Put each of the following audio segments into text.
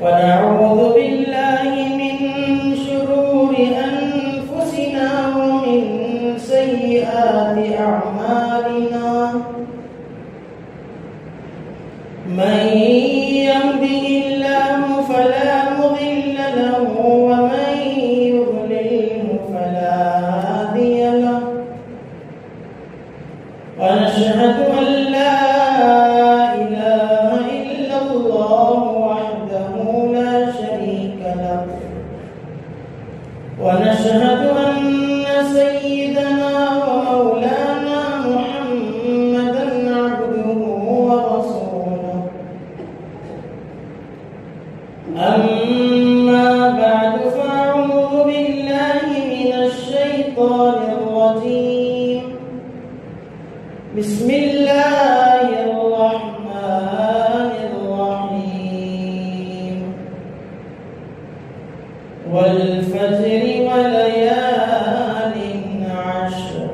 ونعوذ بالله من شرور أنفسنا ومن سيئات أعمالنا من يهده الله فلا مضل له ومن يضلله فلا هادي له ونشهد أن لا إله إلا الله وحده لا شريك له ونشهد أن سيدنا ومولانا محمدا عبده ورسوله أما بعد فأعوذ بالله من الشيطان الرجيم بسم الله الرحمن الرحيم والفجر وليال عشر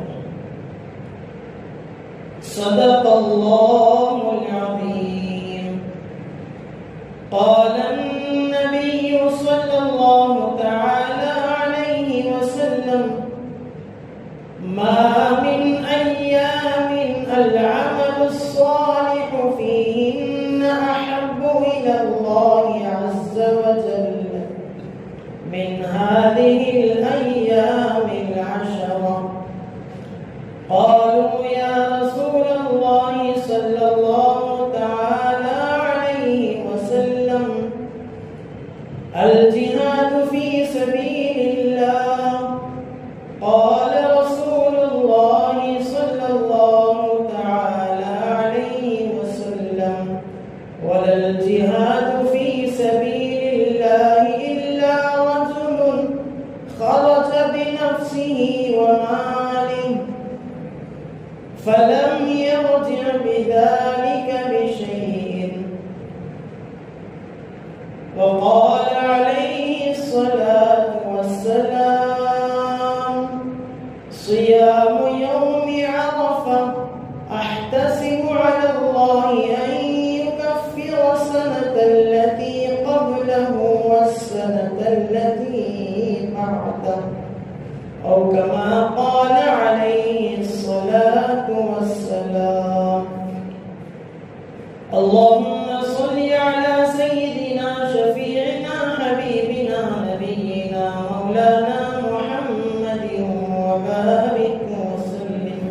صدق الله العظيم قال النبي صلى الله تعالى عليه وسلم ما من أيام العمل الصالح فيهن أحب إلى الله عز وجل من هذه الأيام العشرة قالوا يا رسول الله صلى الله تعالى عليه وسلم الجهاد في سبيل الله قال رسول الله صلى الله تعالى عليه وسلم ولا الجهاد في سبيل الله إلا رجل خرج بنفسه وماله فلم يرجع بذلك بشيء وقال عليه الصلاة والسلام صيام يوم عرفة أحتسب على الله أن يكفر السنة التي قبله والسنة التي بعده أو كما قال عليه الصلاة والسلام اللهم صل على سيدنا شفيعنا حبيبنا نبينا مولانا محمد وبارك وسلم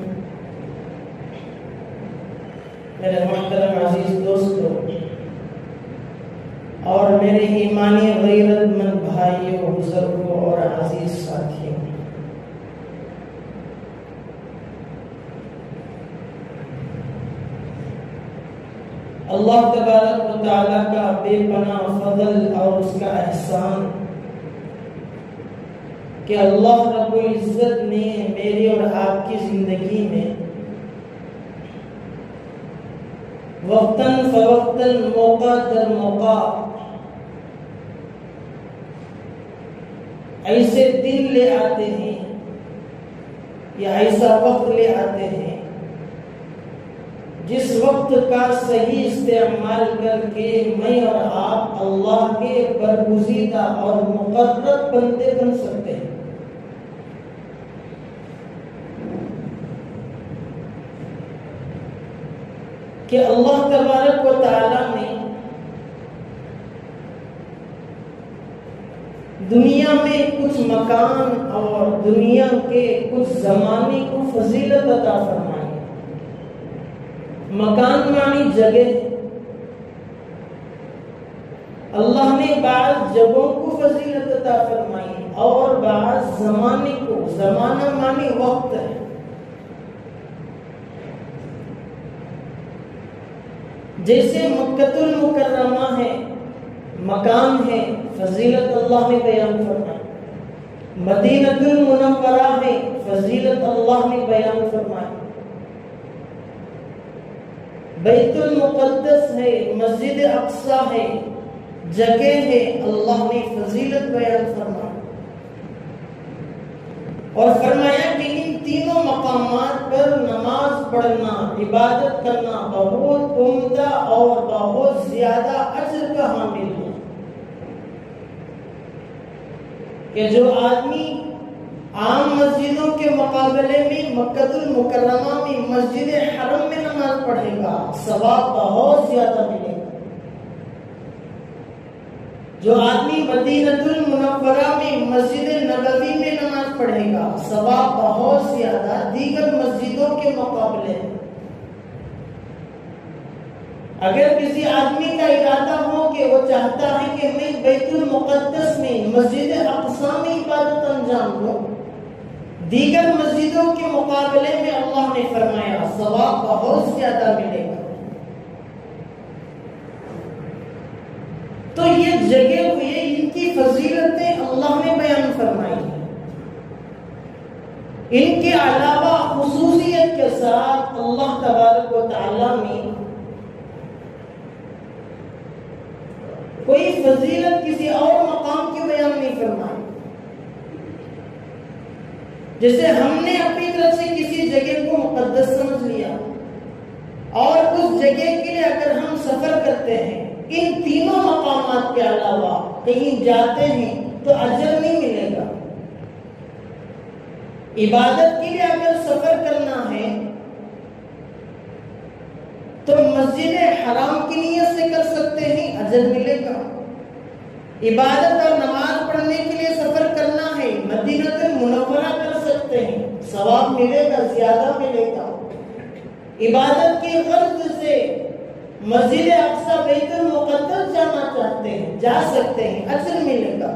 میرے محترم عزیز دوستو اور میرے ایمانی غیرت مند بھائیوں بزرگوں اور عزیز ساتھیوں، اللہ تبارک و تعالیٰ کا بے پناہ فضل اور اس کا احسان کہ اللہ رب العزت نے میری اور آپ کی زندگی میں وقتاً فوقتاً موقع در موقع ایسے دن لے آتے ہیں یا ایسا وقت لے آتے ہیں جس وقت کا صحیح استعمال کر کے میں اور آپ اللہ کے برگزیدہ اور مقرب بندے بن سکتے ہیں۔ کہ اللہ تبارک و تعالی نے دنیا میں کچھ مکان اور دنیا کے کچھ زمانے کو فضیلت عطا فرمائی۔ مکان معنی جگہ، اللہ نے بعض جگہوں کو فضیلت عطا فرمائی اور بعض زمانے کو، زمانہ معنی وقت ہے۔ جیسے مکۃ المکرمہ ہے، مکان ہے، فضیلت اللہ نے بیان فرمائی۔ مدینہ المنورہ ہے، فضیلت اللہ نے بیان فرمائی۔ بیت المقدس ہے، مسجد اقصی ہے، جگہ ہے، اللہ نے فضیلت بیان فرمائی۔ اور فرمایا کہ ان تینوں مقامات پر نماز پڑھنا، عبادت کرنا بہت عمدہ اور بہت زیادہ اجر کا حامل ہے۔ کہ جو آدمی عام مسجدوں کے مقابلے میں مکہ المکرمہ میں مسجد حرم میں نماز پڑھے گا ثواب بہت زیادہ ملے گا۔ جو آدمی مدینہ المنورہ میں مسجد نبوی میں نماز پڑھے گا ثواب بہت زیادہ دیگر مسجدوں کے مقابلے۔ اگر کسی آدمی کا ارادہ ہو کہ وہ چاہتا ہے کہ میں بیت المقدس میں مسجد اقصی میں عبادت انجام دوں، دیگر مسجدوں کے مقابلے میں اللہ نے فرمایا ثواب بہت زیادہ ملے گا۔ تو یہ جگہ ہوئی ان کی فضیلتیں اللہ نے بیان فرمائی ہیں۔ ان کے علاوہ خصوصیت کے ساتھ اللہ تبارک و تعالی نے کوئی فضیلت کسی اور مقام کی بیان نہیں فرمائی۔ جیسے ہم نے اپنی طرف سے کسی جگہ کو مقدس سمجھ لیا اور اس جگہ کے لیے اگر ہم سفر کرتے ہیں ان تینوں مقامات کے علاوہ کہیں جاتے ہیں تو اجر نہیں ملے گا۔ عبادت کے لیے اگر سفر کرنا ہے تو مسجد حرام کی نیت سے کر سکتے ہیں، اجر ملے گا۔ عبادت اور نماز پڑھنے کے لیے سفر کرنا ہے، مدینہ المنورہ کر سکتے ہیں، ثواب ملے گا، زیادہ ملے گا۔ عبادت کی غرض سے مسجد اقصی بیت المقدس جانا چاہتے ہیں، جا سکتے ہیں، اجر ملے گا۔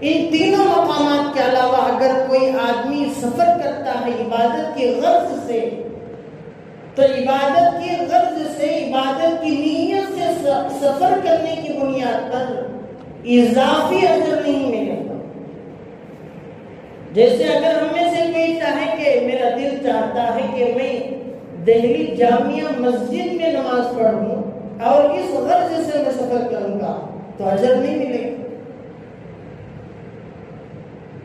ان تینوں مقامات کے علاوہ اگر کوئی آدمی سفر کرتا ہے عبادت کی غرض سے تو عبادت کی غرض سے، عبادت کی نیت سے سفر کرنے کی بنیاد پر اضافی اجر نہیں ملے گا۔ جیسے اگر ہم میں سے کوئی چاہے کہ میرا دل چاہتا ہے کہ میں دہلی جامعہ مسجد میں نماز پڑھوں اور اس غرض سے میں سفر کروں گا تو اجر نہیں ملے گا۔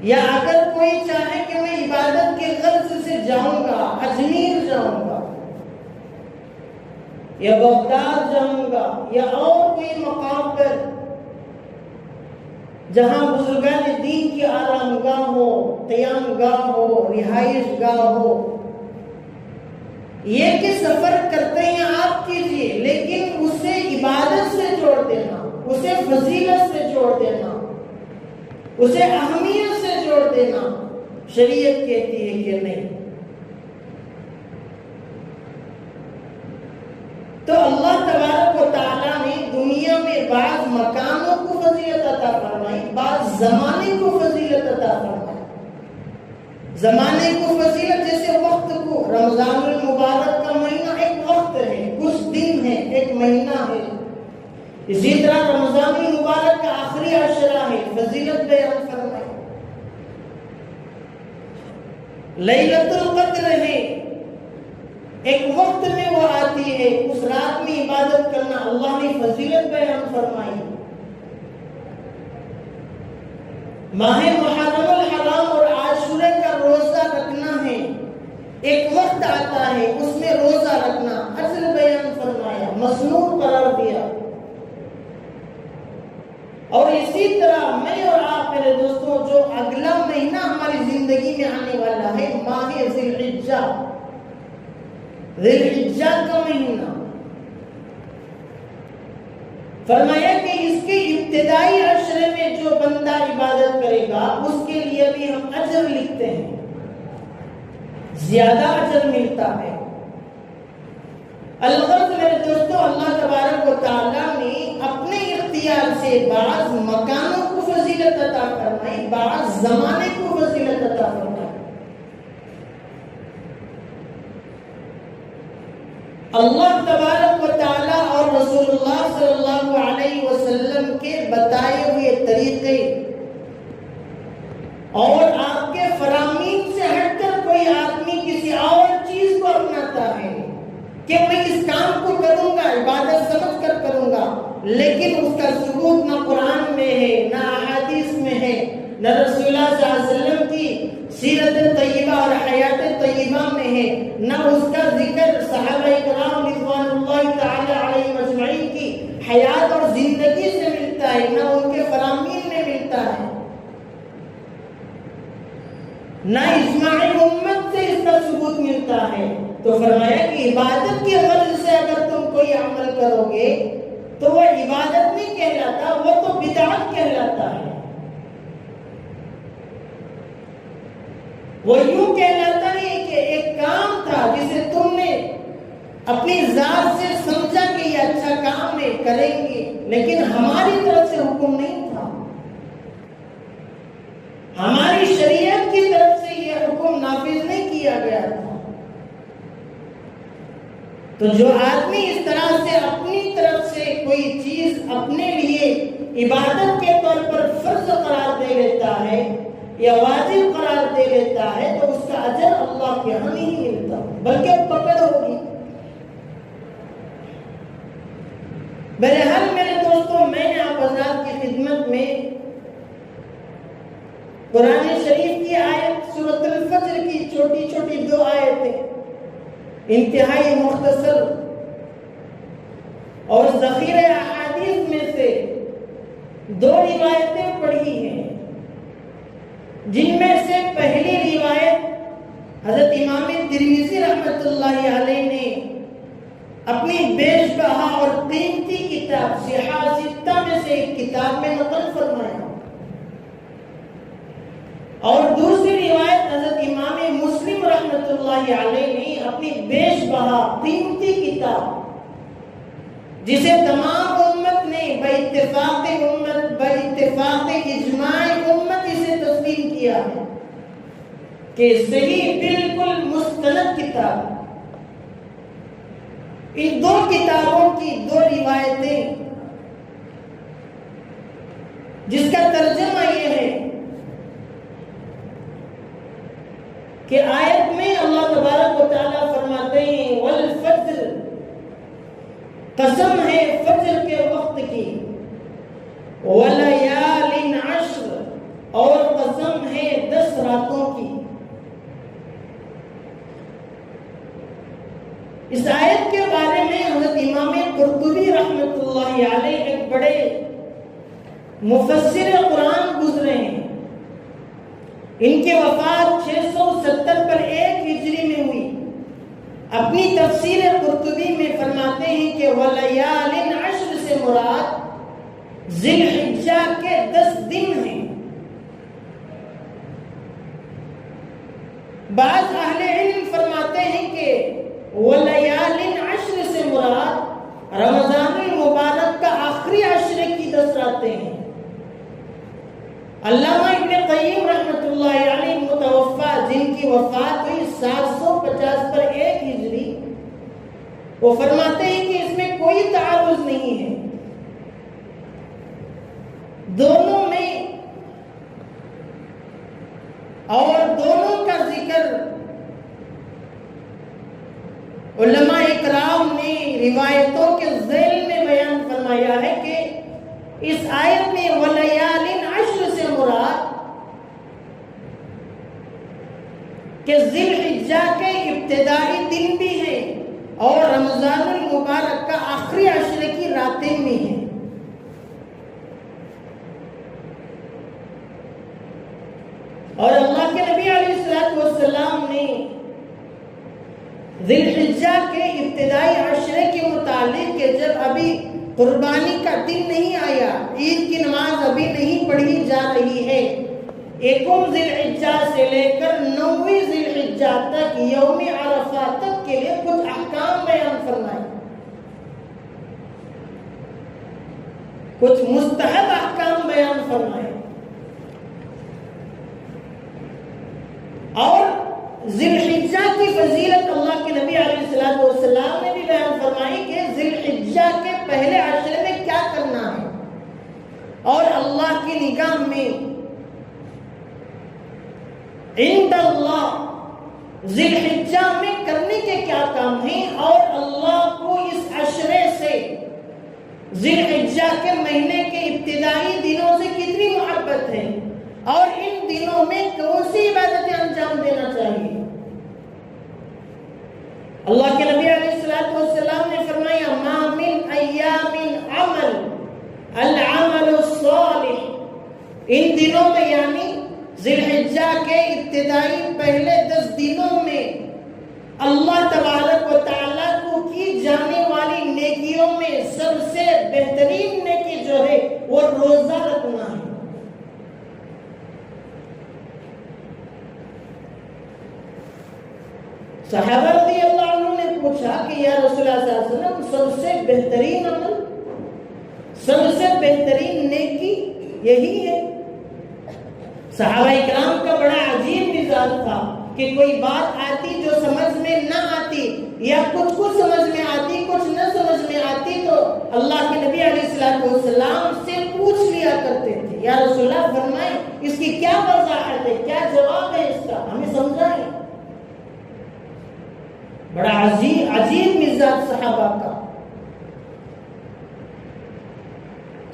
یا اگر کوئی چاہے کہ میں عبادت کے غرض سے جاؤں گا، اجمیر جاؤں گا یا بغداد جاؤں گا یا اور کوئی مقام پر جہاں بزرگان دین کی آرام گاہ ہو، قیام گاہ ہو، رہائش گاہ ہو، یہ کہ سفر کرتے ہیں آپ کیجئے، لیکن اسے عبادت سے جوڑ دینا، اسے فضیلت سے جوڑ دینا، اسے اہمیت سے جوڑ دینا شریعت کہتی ہے کہ نہیں۔ تو اللہ تبارک و تعالیٰ نے دنیا میں بعض مکانوں کو فضیلت عطا فرمائی، بعض زمانے کو فضیلت عطا فرمائی۔ زمانے کو فضیلت جیسے وقت کو، رمضان المبارک کا مہینہ ایک وقت ہے، کچھ دن ہے، ایک مہینہ ہے۔ اسی طرح رمضان المبارک کا آخری عشرہ ہے، فضیلت بیان فرمائی۔ لیلۃ القدر ہے، ایک وقت میں وہ آتی ہے، اس رات میں عبادت کرنا، اللہ نے فضیلت بیان فرمائی۔ ماہ محرم الحرام اور عاشورہ کا روزہ رکھنا ہے، ایک وقت آتا ہے اس میں روزہ رکھنا، اجر بیان فرمایا، مسنون قرار دیا۔ اور اسی طرح میں اور آپ میرے دوستوں، جو اگلا مہینہ ہماری زندگی میں آنے والا ہے، ماہ ذی الحجہ، ذی الحجہ کا مہینہ، فرمایا کہ اس کے ابتدائی عشرے میں جو بندہ عبادت کرے گا اس کے لیے بھی ہم اجر لکھتے ہیں، زیادہ اجر ملتا ہے۔ الغرض میرے دوستوں، اللہ تبارک و تعالیٰ نے اپنے اختیار سے بعض مکانوں کو فضیلت عطا فرمائی، بعض زمانے کو فضیلت عطا فرمائی۔ اللہ تبارک و تعالیٰ اور رسول اللہ صلی اللہ علیہ وسلم کے بتائے ہوئے طریقے اور آپ کے فرامین سے ہٹ کر کوئی آدمی کسی اور چیز کو اپناتا ہے کہ میں اس کام کو کروں گا، عبادت سمجھ کر کروں گا، لیکن اس کا ثبوت نہ قرآن میں ہے، نہ احادیث میں ہے، نہ رسول اللہ صلی اللہ علیہ وسلم کی سیرت طیبہ اور حیات طیبہ میں ہے، نہ اس کا ذکر صحابہ کرام رضوان اللہ تعالی علیہم اجمعین کی حیات اور زندگی سے ملتا ہے، نہ ان کے فرامین میں ملتا ہے۔ نہ اجماع امت سے اس کا ثبوت ملتا ہے۔ تو فرمایا کہ عبادت کی غرض سے اگر تم کوئی عمل کرو گے تو وہ عبادت نہیں کہلاتا، وہ تو بدعت کہلاتا ہے۔ وہ یوں کہلاتا ہے کہ ایک کام تھا جسے تم نے اپنی ذات سے سمجھا کہ یہ اچھا کام ہے، کریں گے، لیکن ہماری طرف سے حکم نہیں تھا، ہماری شریعت کی طرف سے یہ حکم نافذ نہیں کیا گیا تھا۔ تو جو آدمی اس طرح سے اپنی طرف سے کوئی چیز اپنے لیے عبادت کے طور پر فرض قرار دے لیتا ہے یا واجب قرار دے لیتا ہے تو اس کا اجر اللہ کے ہاں نہیں ملتا، بلکہ پکڑ ہوگی۔ بہرحال میرے دوستوں، میں نے آپ حضرات کی خدمت میں قرآن شریف کی آیت سورۃ الفجر کی چھوٹی چھوٹی 2 آیتیں انتہائی مختصر اور ذخیرہ احادیث میں سے 2 روایتیں پڑھی ہیں، جن میں سے پہلی روایت حضرت امام ترمذی رحمۃ اللہ علیہ نے اپنی بیش بہا اور قیمتی کتاب صحاح ستہ میں سے ایک کتاب میں نقل فرمایا، اور دوسری روایت حضرت امام مسلم رحمۃ اللہ علیہ نے اپنی بیش بہا قیمتی کتاب، جسے تمام امت نے باتفاق اجماع امت اسے تسلیم کیا ہے کہ صحیح بالکل مستند کتاب۔ ان 2 کتابوں کی 2 روایتیں، جس کا ترجمہ یہ ہے کہ آیت میں اللہ تبارک و تعالیٰ فرماتے ہیں والفجر، قسم ہے فجر کے وقت کی، ولیال عشر، اور قسم ہے 10 راتوں کی۔ اس آیت کے بارے میں حضرت امام قرطبی رحمۃ اللہ علیہ ایک بڑے مفسر قرآن گزرے ہیں، ان کی وفات 670 پر 1 ہجری میں ہوئی۔ اپنی تفسیر قرطبی میں فرماتے ہیں کہ ولیال عشر سے مراد ذی الحجہ کے 10 دن ہیں۔ بعض اہل علم فرماتے ہیں کہ ولیال عشر سے مراد رمضان المبارک کا آخری عشرے کی 10 راتیں ہیں۔ علامہ ابن قیم رحمۃ اللہ علیہ متوفا، جن کی وفات ہوئی 750 پر 1 ہجری، وہ فرماتے ہیں کہ اس میں کوئی تعارض نہیں ہے، دونوں میں، اور دونوں کا ذکر علماء اکرام نے روایتوں کے ذیل میں بیان فرمایا ہے کہ اس آیت میں ولیال عشر سے مراد کہ ذی الحجہ کے ابتدائی دن بھی ہیں اور رمضان المبارک کا آخری عشرے کی راتیں بھی ہیں۔ اور اللہ کے نبی علیہ الصلوۃ والسلام نے ذی الحجہ کے ابتدائی عشرے کے متعلق کہ جب ابھی قربانی کا دن نہیں آیا، عید کی نماز ابھی نہیں پڑھی جا رہی ہے، 1 ذی الحجہ سے لے کر 9 ذی الحجہ تک یوم عرفہ تک کے لیے کچھ احکام بیان فرمائے، کچھ مستحب احکام بیان فرمائے، اور ذی الحجہ کی فضیلت اللہ کے نبی علیہ الصلوۃ والسلام نے بھی بیان فرمائی کہ ذی الحجہ کے پہلے عشرے میں کیا کرنا ہے، اور اللہ کی نگاہ میں عند اللہ ذی الحجہ میں کرنے کے کیا کام ہیں، اور اللہ کو اس عشرے سے ذی الحجہ کے مہینے کے ابتدائی دنوں سے کتنی محبت ہے، اور ان دنوں میں کون سی عبادتیں انجام دینا چاہیے۔ اللہ کے نبی علیہ الصلوۃ والسلام نے فرمایا ما من ایام عمل العمل الصالح، ان دنوں میں یعنی ذی الحجہ کے ابتدائی پہلے 10 دنوں میں اللہ تبارک و تعالیٰ کو کی جانے والی نیکیوں میں سب سے بہترین نیکی جو ہے وہ روزہ رکھنا ہے۔ صحابہ رضی اللہ عنہ نے پوچھا کہ یا رسول اللہ صلی اللہ علیہ وسلم سب سے بہترین عمل، سب سے بہترین نیکی یہی ہے؟ صحابہ اکرام کا بڑا عجیب مزاج تھا کہ کوئی بات آتی جو سمجھ میں نہ آتی یا کچھ سمجھ میں آتی کچھ نہ سمجھ میں آتی تو اللہ کے نبی علیہ السلام سے پوچھ لیا کرتے تھے، یا رسول اللہ فرمائیں اس کی کیا وضاحت ہے، کیا جواب ہے اس کا، ہمیں سمجھائیں۔ بڑا عجیب مزاج صحابہ کا۔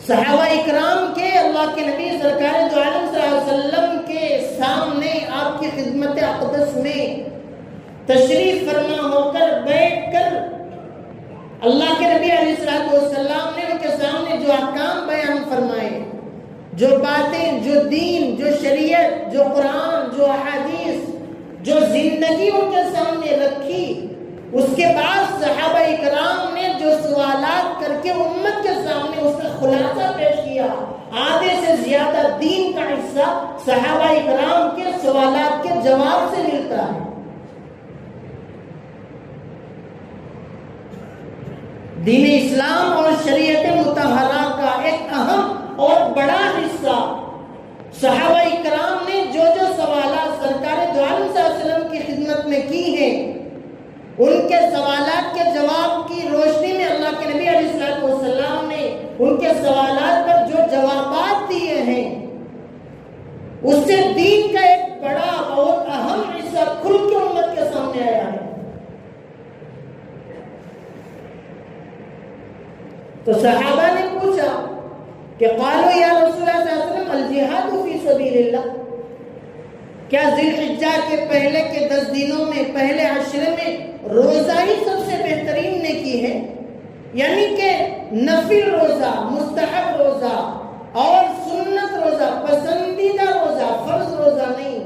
صحابہ اکرام کے اللہ کے نبی سرکار دو عالم صلی اللہ علیہ وسلم کے سامنے آپ کی خدمت اقدس میں تشریف فرما ہو کر بیٹھ کر اللہ کے نبی علیہ السلام نے ان کے سامنے جو احکام بیان فرمائے، جو باتیں، جو دین، جو شریعت، جو قرآن، جو احادیث، جو زندگی ان کے سامنے رکھی، اس کے بعد صحابہ اکرام نے جو سوالات کر کے امت کے سامنے اس کا خلاصہ پیش کیا، آدھے سے زیادہ دین کا حصہ صحابہ اکرام کے سوالات کے جواب سے ملتا ہے۔ دین اسلام اور شریعت مطہرہ کا ایک اہم اور بڑا حصہ صحابہ اکرام نے جو سوالات سرکار دو عالم صلی اللہ علیہ وسلم کی خدمت میں کی ہیں، ان کے سوالات کے جواب کی روشنی میں اللہ کے نبی علیہ السلام نے ان کے سوالات پر جو جوابات دیے ہیں، اس سے دین کا ایک بڑا بہت اہم حصہ کھل کے امت کے سامنے آیا ہے۔ تو صحابہ نے پوچھا کہ قالوا یا رسول اللہ صلی اللہ علیہ وسلم الجہاد فی سبیل اللہ، کیا ذی الحجہ کے پہلے کے 10 دنوں میں پہلے عشرے میں روزہ ہی سب سے بہترین نیکی ہے؟ یعنی کہ نفل روزہ، مستحب روزہ اور سنت روزہ، پسندیدہ روزہ، فرض روزہ نہیں،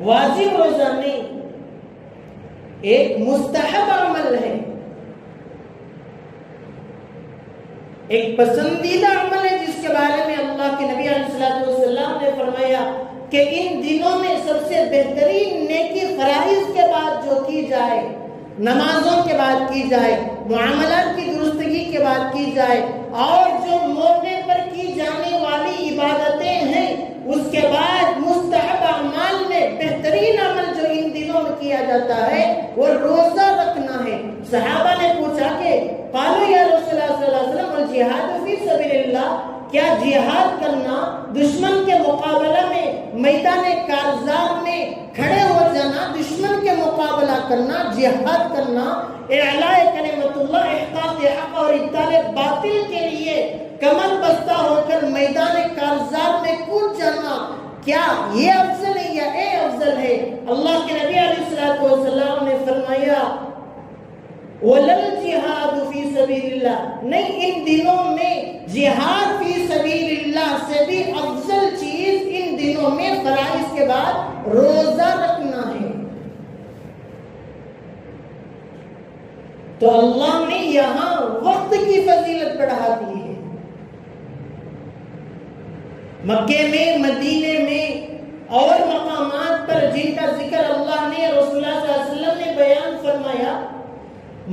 واجب روزہ نہیں، ایک مستحب عمل ہے، ایک پسندیدہ عمل ہے جس کے بارے میں اللہ کے نبی علیہ السلام نے فرمایا کہ ان دنوں میں سب سے بہترین نیکی فرائض کے بعد جو کی جائے، نمازوں کے بعد کی جائے، معاملات کی درستگی کے بعد کی جائے، اور جو موقع پر کی جانے والی عبادتیں ہیں اس کے بعد مستحب اعمال میں بہترین عمل جو ان دنوں میں کیا جاتا ہے وہ روزہ رکھنا ہے۔ صحابہ نے پوچھا کہ قالوا یا رسول اللہ صلی اللہ علیہ وسلم الجہاد فی سبیل اللہ، کیا جہاد کرنا، دشمن کے مقابلہ میں میدان کارزار میں کھڑے ہو جانا، دشمن کے مقابلہ کرنا، جہاد کرنا، اعلاء کلمت اللہ، احقاق حق اور ابطال باطل کے لیے کمر بستہ ہو کر میدان کارزار میں کود جانا، کیا یہ افضل ہے یا اے افضل ہے؟ اللہ کے نبی علیہ السلام نے فرمایا وَلَلْ جِهَادُ فِي سَبِيلِ اللَّهِ، نہیں، ان دنوں میں جہاد فی سبیل اللہ سے بھی افضل چیز ان دنوں میں فرائض کے بعد روزہ رکھنا ہے۔ تو اللہ نے یہاں وقت کی فضیلت بڑھا دی ہے۔ مکے میں، مدینے میں اور مقامات پر جن کا ذکر اللہ نے، رسول اللہ صلی اللہ علیہ وسلم نے بیان فرمایا،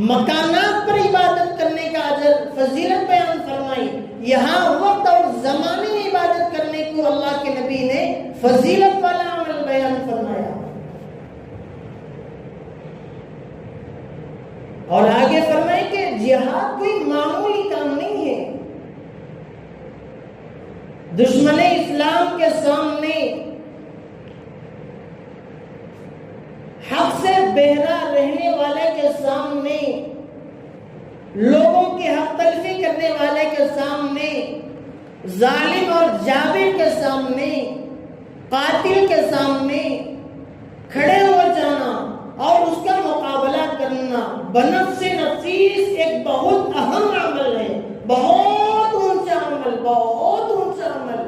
مکانات پر عبادت کرنے کا اجر، فضیلت بیان فرمائی، یہاں وقت اور زمانے میں عبادت کرنے کو اللہ کے نبی نے فضیلت والا عمل بیان فرمایا۔ اور آگے فرمائے کہ جہاد کوئی معمولی کام نہیں ہے۔ دشمن اسلام کے سامنے، حق سے بہرا رہنے والے کے سامنے، لوگوں کی حق تلفی کرنے والے کے سامنے، ظالم اور جابر کے سامنے، قاتل کے سامنے کھڑے ہو جانا اور اس کا مقابلہ کرنا بنفس نفیس ایک بہت اہم عمل ہے، بہت اونچا عمل، بہت اونچا عمل۔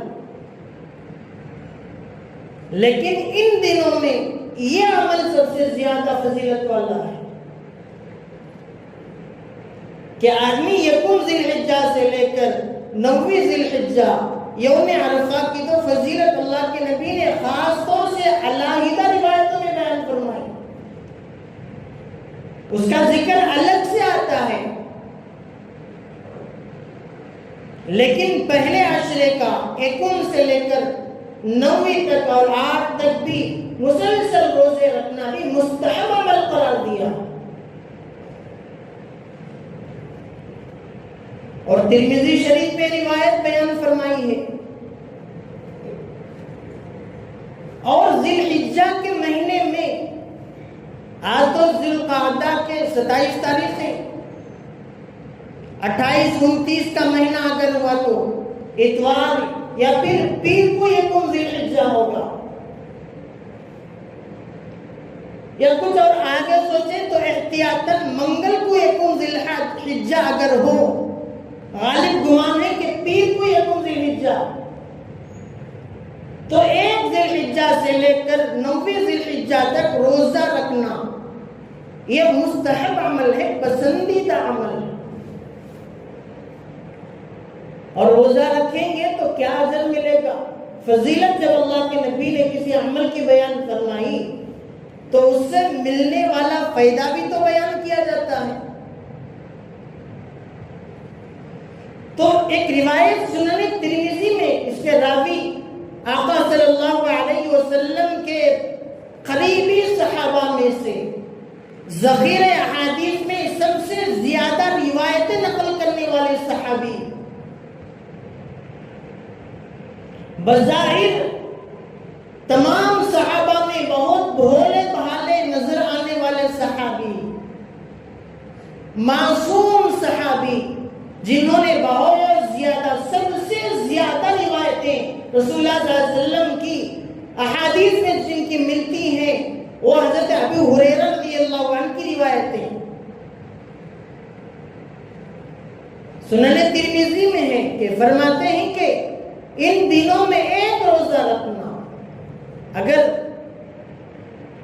لیکن ان دنوں میں یہ عمل سب سے زیادہ فضیلت والا ہے کہ آدمی یکم ذی الحجہ سے لے کر 9 ذی الحجہ یوم عرفہ کی تو فضیلت اللہ کے نبی نے خاص طور سے علیحدہ روایتوں میں بیان فرمائی. اس کا ذکر الگ سے آتا ہے، لیکن پہلے عشرے کا یکم سے لے کر 9 تک اور 8 تک بھی مسلسل روزے رکھنا بھی مستحب عمل قرار دیا. اور ترمذی شریف میں روایت بیان فرمائی ہے. اور ذی الحجہ کے مہینے میں آج تو ذی القعدہ کے 27 تاریخ ہے، 28 29 کا مہینہ اگر ہوا تو اتوار یا پھر پیر کو یکم ذی الحجہ ہوگا، یا کچھ اور آگے سوچیں تو احتیاطاً منگل کو یکم ذی الحجہ اگر ہو، غالب گمان ہے کہ پیر کو یکم ذی الحجہ، تو 1 ذی الحجہ سے لے کر 9 ذی الحجہ تک روزہ رکھنا یہ مستحب عمل ہے، پسندیدہ عمل ہے. اور روزہ رکھیں گے تو کیا اجر ملے گا؟ فضیلت جب اللہ کے نبی نے کسی عمل کی بیان فرمائی تو اس سے ملنے والا فائدہ بھی تو بیان کیا جاتا ہے. تو ایک روایت سنن ترمذی میں اس کے راوی آقا صلی اللہ علیہ وسلم کے قریبی صحابہ میں سے ذخیرہ احادیث میں سب سے زیادہ روایتیں نقل کرنے والے صحابی، بظاہر تمام صحابہ میں بہت بھولے بھالے نظر آنے والے صحابی، معصوم صحابی، جنہوں نے بہت زیادہ سب سے زیادہ روایتیں رسول اللہ صلی اللہ علیہ وسلم کی احادیث میں جن کی ملتی ہیں وہ حضرت ابو ہریرہ رضی اللہ عنہ کی روایتیں. سنن ترمذی میں ہے کہ فرماتے ہیں کہ ان دنوں میں 1 روزہ رکھنا، اگر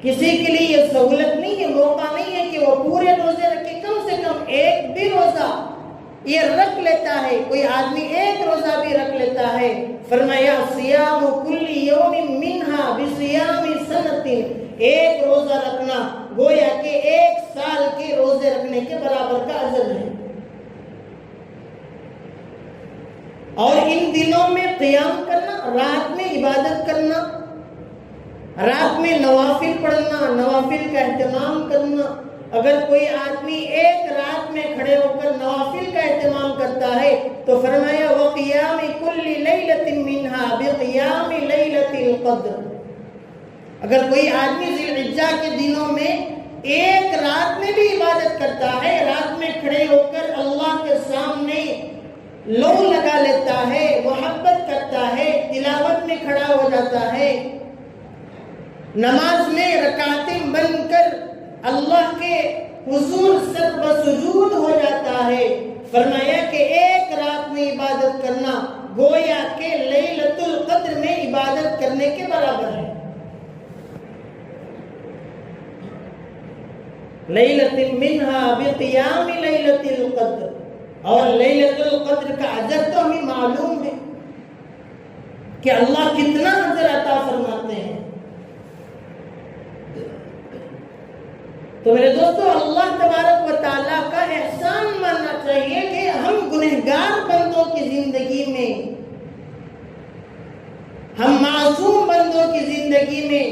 کسی کے لیے یہ سہولت نہیں ہے، موقع نہیں ہے کہ وہ پورے روزے رکھے، کم سے کم 1 بھی روزہ یہ رکھ لیتا ہے، کوئی آدمی 1 روزہ بھی رکھ لیتا ہے. فرمایا صیام کل یوم منہا بصیام سنۃ، 1 روزہ رکھنا گویا کہ 1 سال کے روزے رکھنے کے برابر کا اجر ہے. اور ان دنوں میں قیام کرنا، رات میں عبادت کرنا، رات میں نوافل پڑھنا، نوافل کا اہتمام کرنا. اگر کوئی آدمی 1 رات میں کھڑے ہو کر نوافل کا اہتمام کرتا ہے تو فرمایا وَقِيَامِ كُلِّ لَيْلَةٍ مِّنْهَا بِقِيَامِ لَيْلَةِ الْقَدْرِ. اگر کوئی آدمی ذی الحجہ کے دنوں میں 1 رات میں بھی عبادت کرتا ہے، رات میں کھڑے ہو کر اللہ کے سامنے لو لگا لیتا ہے، محبت کرتا ہے، تلاوت میں کھڑا ہو جاتا ہے، نماز میں رکعتیں بن کر اللہ کے حضور سر بسجود ہو جاتا ہے، فرمایا کہ 1 رات میں عبادت کرنا گویا کہ لیلۃ القدر میں عبادت کرنے کے برابر ہے. لیلۃ منہا بقیام لیلۃ القدر. اور لیلۃ القدر کا اجر تو ہمیں معلوم ہے کہ اللہ کتنا اجر عطا فرماتے ہیں. تو میرے دوستو، اللہ تبارک و تعالیٰ کا احسان ماننا چاہیے کہ ہم گنہگار بندوں کی زندگی میں، ہم معصوم بندوں کی زندگی میں،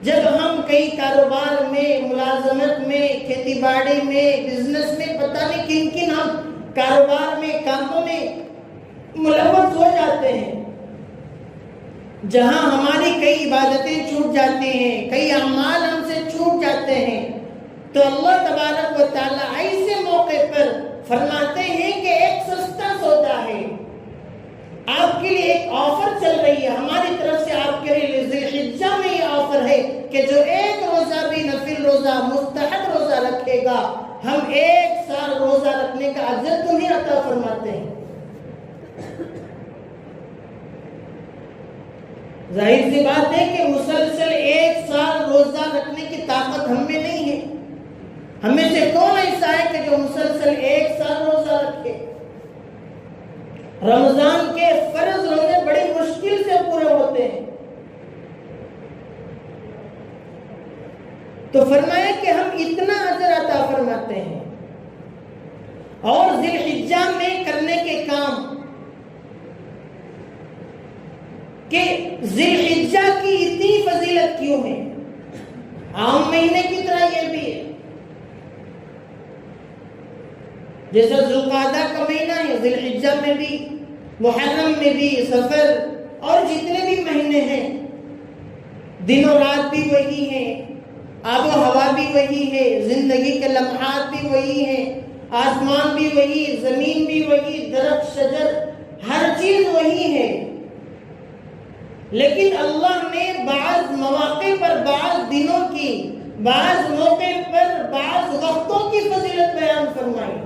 جب ہم کئی کاروبار میں، ملازمت میں، کھیتی باڑی میں، بزنس میں، پتہ نہیں کن کن ہم کاروبار میں، کاموں میں ملوث ہو جاتے ہیں، جہاں ہماری کئی عبادتیں چھوٹ جاتی ہیں، کئی اعمال ہم سے چھوٹ جاتے ہیں، تو اللہ تبارک و تعالیٰ ایسے موقع پر فرماتے ہیں کہ ایک سستا سودا ہے، آپ کے لیے ایک آفر چل رہی ہے ہماری طرف سے، آپ کے لیے ذی الحجہ میں یہ آفر ہے کہ جو 1 روزہ بھی نفل روزہ، مستحب روزہ رکھے گا، ہم 1 سال روزہ رکھنے کا اجر تمہیں عطا فرماتے ہیں. ظاہر سی بات ہے کہ مسلسل 1 سال روزہ رکھنے کی طاقت ہم میں نہیں ہے. ہم میں سے کون ایسا ہے کہ جو مسلسل 1 سال روزہ رکھے؟ رمضان کے فرض روزے بڑی مشکل سے پورے ہوتے ہیں. تو فرمایا کہ ہم اتنا اجر عطا فرماتے ہیں. اور ذی الحجہ میں کرنے کے کام کہ ذی الحجہ کی اتنی فضیلت کیوں ہے؟ عام مہینے کی طرح یہ بھی ہے. جیسا ذوالقعدہ کا مہینہ ہے، ذی الحجہ میں بھی، محرم میں بھی، سفر اور جتنے بھی مہینے ہیں، دن و رات بھی وہی ہیں، آب و ہوا بھی وہی ہے، زندگی کے لمحات بھی وہی ہیں، آسمان بھی وہی، زمین بھی وہی، درخت شجر ہر چیز وہی ہے. لیکن اللہ نے بعض مواقع پر بعض دنوں کی، بعض موقع پر بعض وقتوں کی فضیلت بیان فرمائی.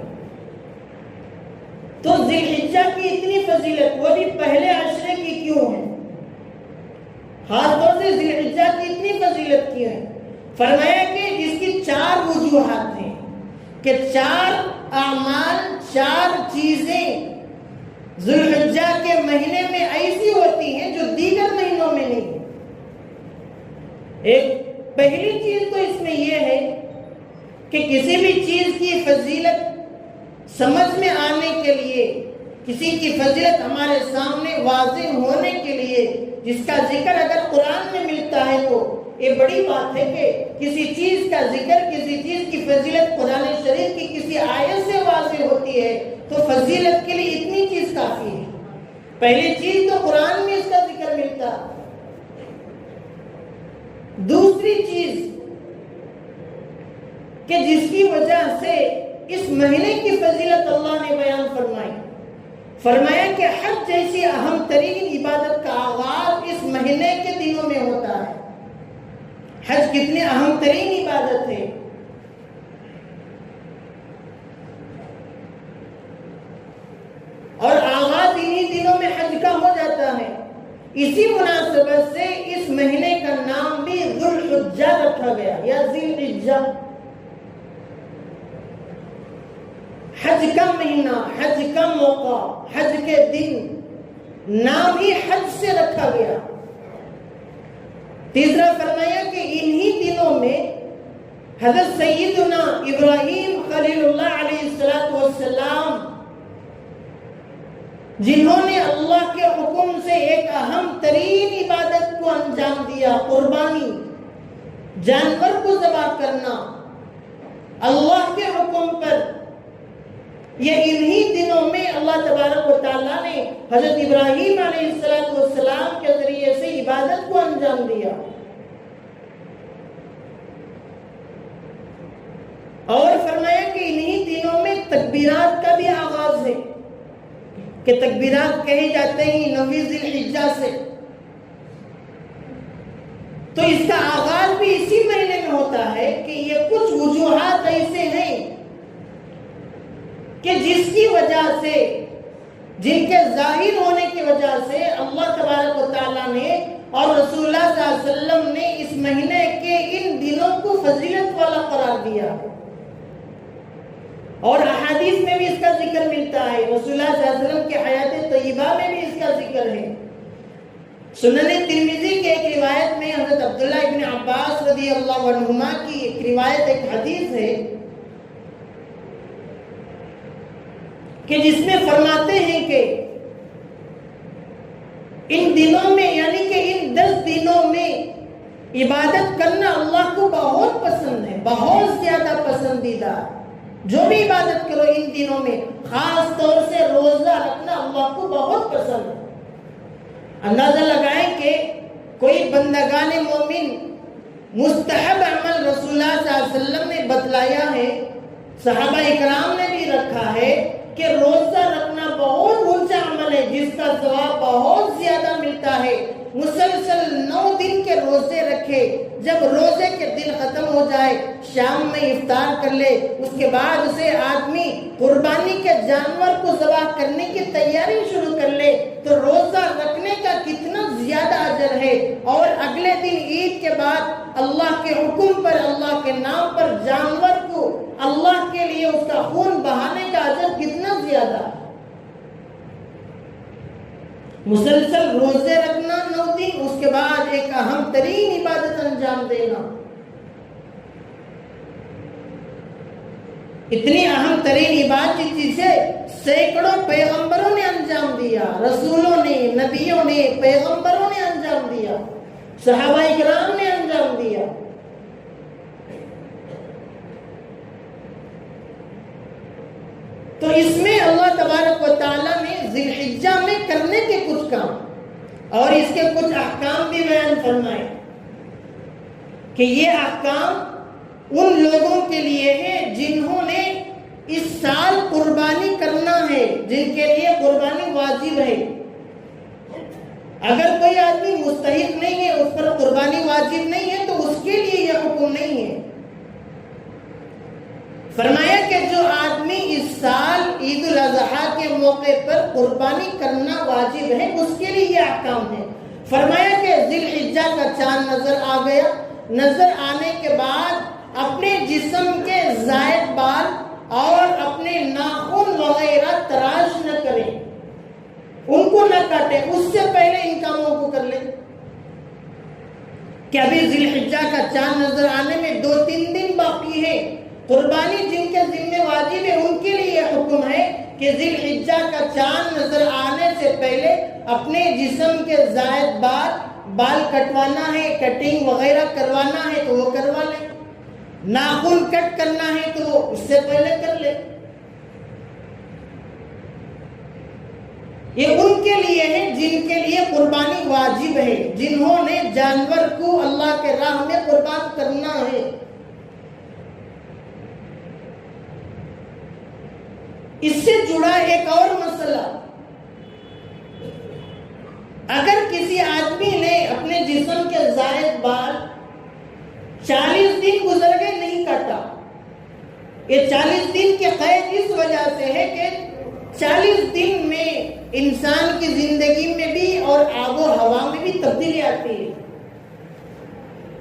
تو ذی الحجہ کی اتنی فضیلت، وہ بھی پہلے عشرے کی کیوں ہے؟ خاص طور سے ذی الحجہ کی اتنی فضیلت کیوں ہے؟ فرمایا کہ جس کی 4 وجوہات ہیں کہ 4 اعمال، 4 چیزیں ذی الحجہ کے مہینے میں ایسی ہوتی ہیں جو دیگر مہینوں میں نہیں. ایک پہلی چیز تو اس میں یہ ہے کہ کسی بھی چیز کی فضیلت سمجھ میں آنے کے لیے، کسی کی فضیلت ہمارے سامنے واضح ہونے کے لیے، جس کا ذکر اگر قرآن میں ملتا ہے تو یہ بڑی بات ہے کہ کسی چیز کا ذکر، کسی چیز کی فضیلت قرآن شریف کی کسی آیت سے واضح ہوتی ہے تو فضیلت کے لیے اتنی چیز کافی ہے. پہلی چیز تو قرآن میں اس کا ذکر ملتا. دوسری چیز کہ جس کی وجہ سے اس مہینے کی فضیلت اللہ نے بیان فرمائی، فرمایا کہ حج جیسی اہم ترین عبادت کا آغاز اس مہینے کے دنوں میں ہوتا ہے. حج کتنی اہم ترین عبادت ہے. اور آغاز انہی دنوں میں حج کا ہو جاتا ہے. اسی مناسبت سے اس مہینے کا نام بھی ذی الحجہ رکھا گیا یا ذی الحجہ. حج کا مہینہ، حج کا موقع، حج کے دن، نام ہی حج سے رکھا گیا. تیسرا فرمایا کہ انہی دنوں میں حضرت سیدنا ابراہیم خلیل اللہ علیہ السلام، جنہوں نے اللہ کے حکم سے ایک اہم ترین عبادت کو انجام دیا، قربانی، جانور کو ذبح کرنا اللہ کے حکم پر، یہ انہی دنوں میں اللہ تبارک و تعالیٰ نے حضرت ابراہیم علیہ السلام کے ذریعے سے عبادت کو انجام دیا. اور فرمایا کہ انہی دنوں میں تکبیرات کا بھی آغاز ہے کہ تکبیرات کہے جاتے ہیں 9 ذی الحجہ سے. تو اس کا آغاز بھی اسی مہینے میں ہوتا ہے کہ یہ کچھ وجوہات ایسے ہیں کہ جس کی وجہ سے، جن کے ظاہر ہونے کی وجہ سے اللہ تبارک و تعالیٰ نے اور رسول اللہ صلی اللہ علیہ وسلم نے اس مہینے کے ان دنوں کو فضیلت والا قرار دیا. اور احادیث میں بھی اس کا ذکر ملتا ہے، رسول اللہ صلی اللہ علیہ وسلم کی حیات طیبہ میں بھی اس کا ذکر ہے. سنن ترمذی کے ایک روایت میں حضرت عبداللہ ابن عباس رضی اللہ عنہما کی ایک روایت، ایک حدیث ہے کہ جس میں فرماتے ہیں کہ ان دنوں میں، یعنی کہ ان 10 دنوں میں عبادت کرنا اللہ کو بہت پسند ہے، بہت زیادہ پسندیدہ. جو بھی عبادت کرو ان دنوں میں، خاص طور سے روزہ رکھنا اللہ کو بہت پسند ہے. اندازہ لگائیں کہ کوئی بندگان مومن مستحب عمل رسول اللہ صلی اللہ علیہ وسلم نے بتلایا ہے، صحابہ اکرام نے بھی رکھا ہے کہ روزہ رکھنا بہت اونچا عمل ہے جس کا ثواب بہت زیادہ ملتا ہے. مسلسل 9 دن کے روزے رکھے، جب روزے کے دن ختم ہو جائے، شام میں افطار کر لے، اس کے بعد سے آدمی قربانی کے جانور کو ذبح کرنے کی تیاری شروع کر لے، تو روزہ رکھنے کا کتنا زیادہ اجر ہے، اور اگلے دن عید کے بعد اللہ کے حکم پر، اللہ کے نام پر جانور کو اللہ کے لیے اس کا خون بہانے کا اجر کتنا زیادہ ہے۔ مسلسل روزے رکھنا 9 دن، اس کے بعد ایک اہم ترین عبادت انجام دینا، اتنی اہم ترین عبادت جسے سینکڑوں پیغمبروں نے انجام دیا، رسولوں نے، نبیوں نے، پیغمبروں نے انجام دیا، صحابہ کرام نے انجام دیا۔ تو اس میں اللہ تبارک و تعالیٰ نے ذی الحجہ میں کرنے کے کچھ کام اور اس کے کچھ احکام بھی بیان فرمائے کہ یہ احکام ان لوگوں کے لیے ہے جنہوں نے اس سال قربانی کرنا ہے، جن کے لیے قربانی واجب ہے۔ اگر کوئی آدمی مستحق نہیں ہے، اس پر قربانی واجب نہیں ہے، تو اس کے لیے یہ حکم نہیں ہے۔ فرمایا کہ جو آدمی اس سال عید الاضحیٰ کے موقع پر قربانی کرنا واجب ہے، اس کے لیے یہ احکام ہے۔ فرمایا کہ ذی الحجہ کا چاند نظر آ گیا، نظر آنے کے بعد اپنے جسم کے زائد بال اور اپنے ناخن وغیرہ تراش نہ کریں، ان کو نہ کاٹیں، اس سے پہلے ان کاموں کو کر لیں کہ ابھی ذی الحجہ کا چاند نظر آنے میں 2-3 دن باقی ہے۔ قربانی جن کے ذمہ واجب ہے ان کے لیے یہ حکم ہے کہ ذی الحجہ کا چاند نظر آنے سے پہلے اپنے جسم کے زائد بال کٹوانا ہے، کٹنگ وغیرہ کروانا ہے تو وہ کروا لیں، ناخن کٹ کرنا ہے تو وہ اس سے پہلے کر لیں۔ یہ ان کے لیے ہے جن کے لیے قربانی واجب ہے، جنہوں نے جانور کو اللہ کے راہ میں قربان کرنا ہے۔ اس سے جڑا ایک اور مسئلہ، اگر کسی آدمی نے اپنے جسم کے زائد بال 40 دن گزر گئے نہیں کاٹا، یہ 40 دن کی قید اس وجہ سے ہے کہ 40 دن میں انسان کی زندگی میں بھی اور آب و ہوا میں بھی تبدیلی آتی ہے۔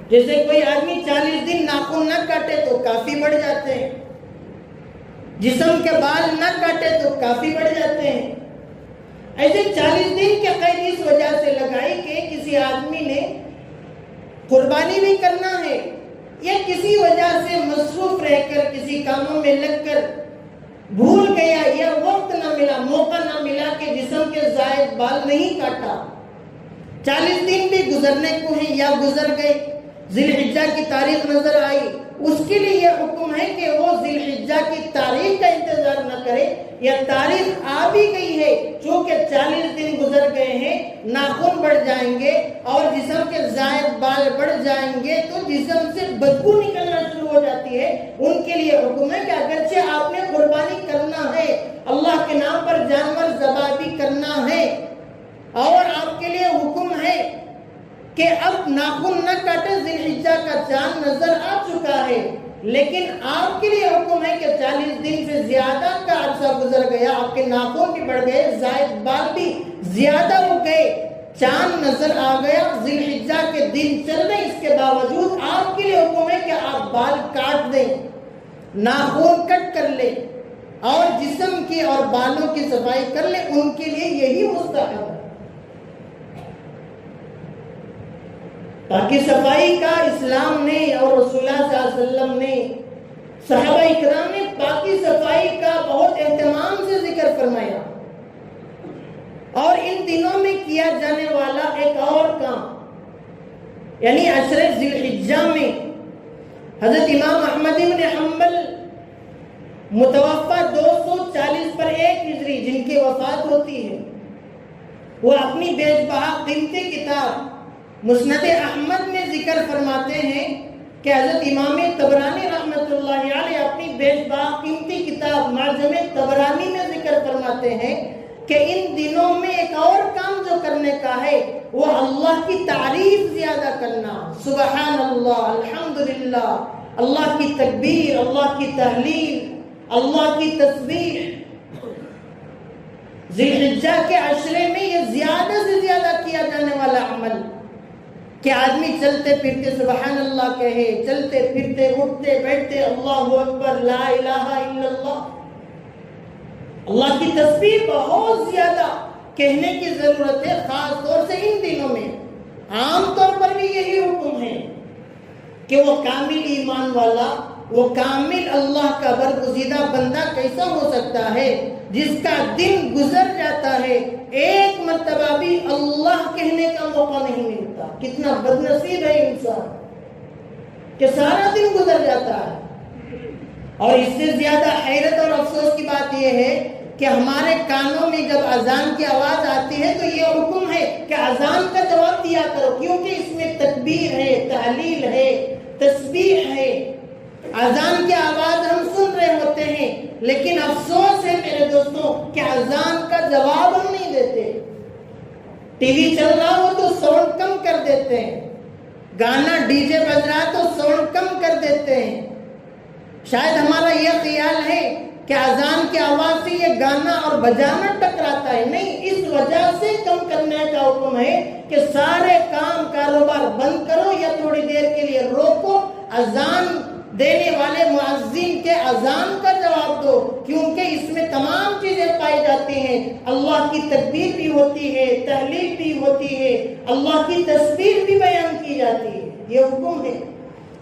جیسے کوئی آدمی 40 دن ناخن نہ کاٹے تو کافی بڑھ جاتے ہیں، جسم کے بال نہ کاٹے تو کافی بڑھ جاتے ہیں۔ ایسے 40 دن کی قید اس وجہ سے لگائی کہ کسی آدمی نے قربانی بھی کرنا ہے یا کسی وجہ سے مصروف رہ کر کسی کاموں میں لگ کر بھول گیا یا وقت نہ ملا، موقع نہ ملا کہ جسم کے زائد بال نہیں کاٹا، 40 دن بھی گزرنے کو ہیں یا گزر گئے، ذی الحجہ کی تاریخ نظر آئی، اس کے لیے یہ حکم ہے کہ وہ ذی الحجہ کی تاریخ کا انتظار نہ کرے، یا تاریخ آ بھی گئی ہے چونکہ 40 دن گزر گئے ہیں، ناخن بڑھ جائیں گے اور جسم کے زائد بال بڑھ جائیں گے تو جسم سے بدبو نکلنا شروع ہو جاتی ہے۔ ان کے لیے حکم ہے کہ اگرچہ آپ نے قربانی کرنا ہے، اللہ کے نام پر جانور ذبح بھی کرنا ہے، اور آپ کے لیے حکم ہے کہ اب ناخن نہ کاٹے، ذی الحجہ کا چاند نظر آ چکا ہے، لیکن آپ کے لیے حکم ہے کہ 40 دن سے زیادہ کا عرصہ گزر گیا، آپ کے ناخن بھی بڑھ گئے، زائد بال بھی زیادہ ہو گئے، چاند نظر آ گیا، ذی الحجہ کے دن چل رہے، اس کے باوجود آپ کے لیے حکم ہے کہ آپ بال کاٹ دیں، ناخن کٹ کر لیں اور جسم کی اور بالوں کی صفائی کر لیں، ان کے لیے یہی مستحب ہے۔ تاکہ صفائی کا اسلام نے اور رسول اللہ صلی اللہ علیہ وسلم نے، صحابہ اکرام نے پاکی صفائی کا بہت اہتمام سے ذکر فرمایا، اور ان دنوں میں کیا جانے والا ایک اور کام، یعنی عشر ذی الحجہ میں حضرت امام احمد بن حنبل متوفہ 240 پر 1 ہجری جن کی وفات ہوتی ہے، وہ اپنی بیش بہا قیمتی کتاب مسند احمد میں ذکر فرماتے ہیں کہ حضرت امام طبرانی رحمۃ اللہ علیہ اپنی بیش بہا قیمتی کتاب معجم طبرانی میں ذکر فرماتے ہیں کہ ان دنوں میں ایک اور کام جو کرنے کا ہے وہ اللہ کی تعریف زیادہ کرنا، سبحان اللہ، الحمدللہ، اللہ کی تکبیر، اللہ کی تحلیل، اللہ کی تسبیح۔ ذی الحجہ کے عشرے میں یہ زیادہ سے زیادہ کیا جانے والا عمل، کہ آدمی چلتے پھرتے سبحان اللہ کہے، چلتے پھرتے اٹھتے بیٹھتے اللہ اکبر لا الہ الا اللہ، اللہ کی تسبیح بہت زیادہ کہنے کی ضرورت ہے، خاص طور سے ان دنوں میں۔ عام طور پر بھی یہی حکم ہے کہ وہ کامل ایمان والا، وہ کامل اللہ کا برگزیدہ بندہ کیسا ہو سکتا ہے جس کا دن گزر جاتا ہے ایک مرتبہ بھی اللہ کہنے کا موقع نہیں ملتا۔ کتنا بد نصیب ہے انسان کہ سارا دن گزر جاتا ہے۔ اور اس سے زیادہ حیرت اور افسوس کی بات یہ ہے کہ ہمارے کانوں میں جب اذان کی آواز آتی ہے تو یہ حکم ہے کہ اذان کا جواب دیا کرو، کیونکہ اس میں تکبیر ہے، تحلیل ہے، تسبیح ہے۔ اذان کی آواز ہم سن رہے ہوتے ہیں، لیکن افسوس ہے میرے دوستوں کہ اذان کا جواب ہم نہیں دیتے۔ ٹی وی چل رہا ہو تو ساؤنڈ کم کر دیتے ہیں، گانا ڈی جے بج رہا تو ساؤنڈ کم کر دیتے ہیں۔ شاید ہمارا یہ خیال ہے کہ اذان کی آواز سے یہ گانا اور بجانا ٹکراتا ہے، نہیں، اس وجہ سے کم کرنے کا حکم ہے کہ سارے کام کاروبار بند کرو یا تھوڑی دیر کے لیے روکو، اذان دینے والے مؤذن کے اذان کا جواب دو، کیونکہ اس میں تمام چیزیں پائی جاتی ہیں۔ اللہ کی تکبیر بھی ہوتی ہے، تحلیل بھی ہوتی ہے، اللہ کی تسبیح بھی بیان کی جاتی ہے۔ یہ حکم ہے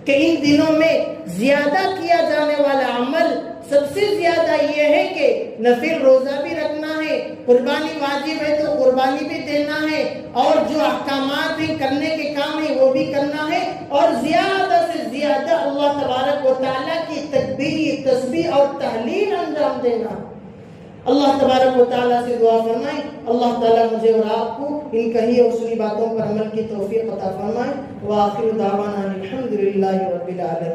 کہ ان دنوں میں زیادہ کیا جانے والا عمل سب سے زیادہ یہ ہے کہ نفل روزہ بھی رکھنا ہے، قربانی واجب ہے تو قربانی بھی دینا ہے، اور جو احکامات ہیں کرنے کے کام ہیں وہ بھی کرنا ہے، اور زیادہ سے زیادہ اللہ تبارک و تعالیٰ کی تکبیر، تسبیح اور تحلیل انجام دینا۔ اللہ تبارک و تعالیٰ سے دعا فرمائیں اللہ تعالیٰ مجھے اور آپ کو ان کہی اور سنی باتوں پر عمل کی توفیق عطا فرمائے۔ وآخر دعوانا الحمدللہ رب العالمین۔